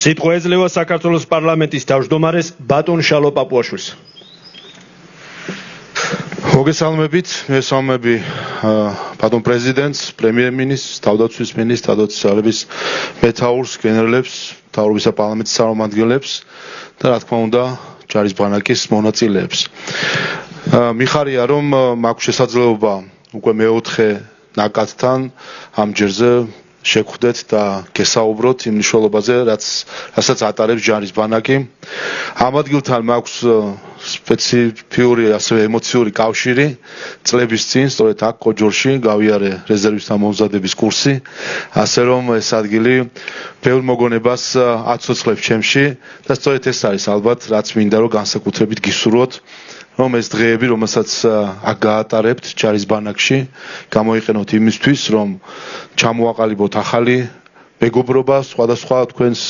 სიტყვა ეძლევა საქართველოს პარლამენტის თავმჯდომარეს ბატონ შალო პაპუაშვილს. მოგესალმებით, მესალმები ბატონ პრეზიდენტს, პრემიერ-მინისტრს, თავდაცვის მინისტრს, თავდაცვის ძალების მეთაურს, გენერლებს, მთავრობისა პარლამენტის წარმომადგენლებს და რა თქმა უნდა, ჯარის ბანაკის მონაწილეებს. მიხარია, რომ მაქვს შესაძლებლობა უკვე მეოთხე ნაკადთან ამ ჯერზე შეხვდეთ და გესაუბროთ იმ მნიშვნელობაზე, რასაც ატარებს ჯარის ბანაკი. ამ ადგილთან მაქვს სპეციფიური, ასევე ემოციური კავშირი. წლების წინ, სწორედ აქ კოჯორში გავიარე რეზერვისტთა მომზადების კურსი, ასე რომ ეს ადგილი ბევრ მოგონებას აცოცხლებს ჩემში და სწორედ ეს არის ალბათ, რაც მინდა რომ განსაკუთრებით გისურვოთ, რომ ეს დღეები, რომელსაც აქ გაატარებთ ჯარის ბანაკში, გამოიყენოთ იმისთვის, რომ ჩამოაყალიბოთ ახალი მეგობრობა სხვადასხვა თქვენს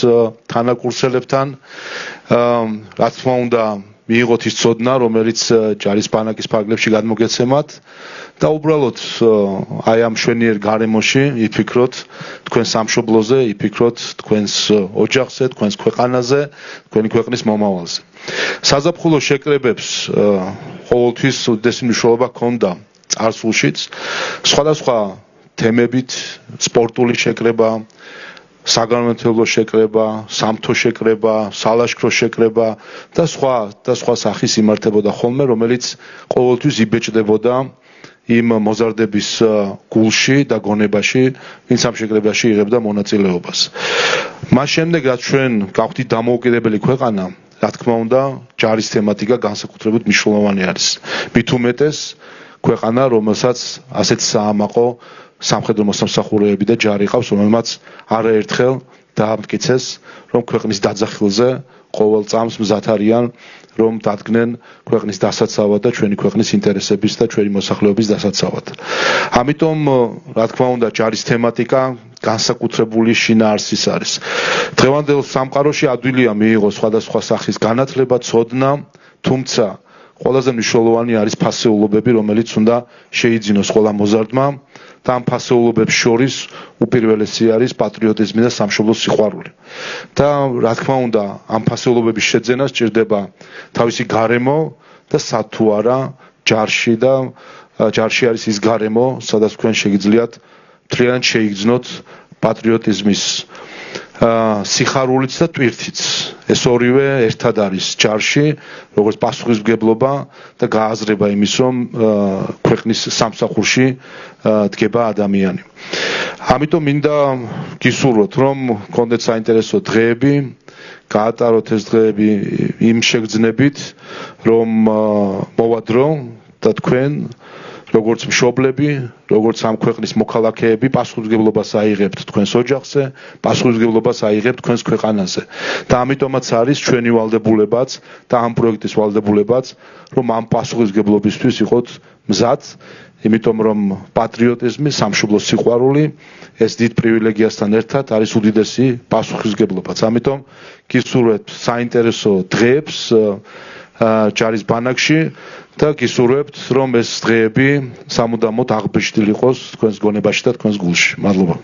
თანაკურსელებთან, რა თქმა უნდა, მიიღოთ ის ცოდნა, რომელიც ჯარის ბანაკის ფარგლებში გადმოგეცემათ და უბრალოდ აი ამ მშვენიერ გარემოში იფიქროთ თქვენ სამშობლოზე, იფიქროთ თქვენს ოჯახზე, თქვენს ქვეყანაზე, თქვენი ქვეყნის მომავალზე. საზაფხულო შეკრებებს ყოველთვის უდიდესი მნიშვნელობა ჰქონდა წარსულშიც, სხვადასხვა თემებით, სპორტული შეკრება, საგანმანათლებლო შეკრება, სამთო შეკრება, სალაშქრო შეკრება და სხვა სახის იმართებოდა ხოლმე, რომელიც ყოველთვის იბეჭდებოდა იმ მოზარდების გულში და გონებაში, ვინც ამ შეკრებაში იღებდა მონაწილეობას. მას შემდეგ, რაც ჩვენ გავხდით დამოუკიდებელი ქვეყანა, რა თქმა უნდა, ჯარის თემატიკა განსაკუთრებით მნიშვნელოვანი არის. მით უმეტეს ქვეყანა, რომელსაც ასეთ საამაყო სამხედრო მოსამსახურეები და ჯარი ყავს, რომელმაც არაერთხელ დაამტკიცეს, რომ ქვეყნის დაძახილზე ყოველ წამს მზად არიან, რომ დადგნენ ქვეყნის დასაცავად და ჩვენი ქვეყნის ინტერესების და ჩვენი მოსახლეობის დასაცავად. ამიტომ, რა თქმა უნდა, ჯარის თემატიკა განსაკუთრებული შინაარსის არის. დღევანდელ სამყაროში ადვილია მიიღო სხვადასხვა სახის განათლება, ცოდნა, თუმცა ყველაზე მნიშვნელოვანი არის ფასეულობები, რომელიც უნდა შეიძინოს ყველა მოზარდმა და ამ ფასეულობებს შორის უპირველესი არის პატრიოტიზმი და სამშობლოს სიყვარული. და რა თქმა უნდა, ამ ფასეულობების შეძენა სჭირდება თავისი გარემო და სათუ არა ჯარში და ჯარში არის ის გარემო, სადაც თქვენ შეგიძლიათ მთლიანად შეიგრძნოთ პატრიოტიზმის სიხარულიც და ტვირთიც. ეს ორივე ერთად არის ჯარში, როგორც პასუხისმგებლობა და გააზრება იმის, რომ ქვეყნის სამსახურში დგება ადამიანი. ამიტომ მინდა გისურვოთ, რომ გქონდეთ საინტერესო დღეები, გაატაროთ ეს დღეები იმ შეგრძნებით, რომ მოვა დრო და თქვენ როგორც მშობლები, როგორც ამ ქვეყნის მოქალაქეები, პასუხისმგებლობას აიღებთ თქვენს ოჯახზე, პასუხისმგებლობას აიღებთ თქვენს ქვეყანაზე. და ამიტომაც არის ჩვენი ვალდებულებაც და ამ პროექტის ვალდებულებაც, რომ ამ პასუხისმგებლობისთვის იყოთ მზად, იმიტომ რომ პატრიოტიზმი, სამშობლოს სიყვარული, ეს დიდ პრივილეგიასთან ერთად არის უდიდესი პასუხისმგებლობაც. ამიტომ გისურვებთ საინტერესო დღეებს ჯარის ბანაკში და გისურვებთ, რომ ეს დღეები სამუდამოდ აღბეჭდილი იყოს თქვენს გონებაში და თქვენს გულში. მადლობა.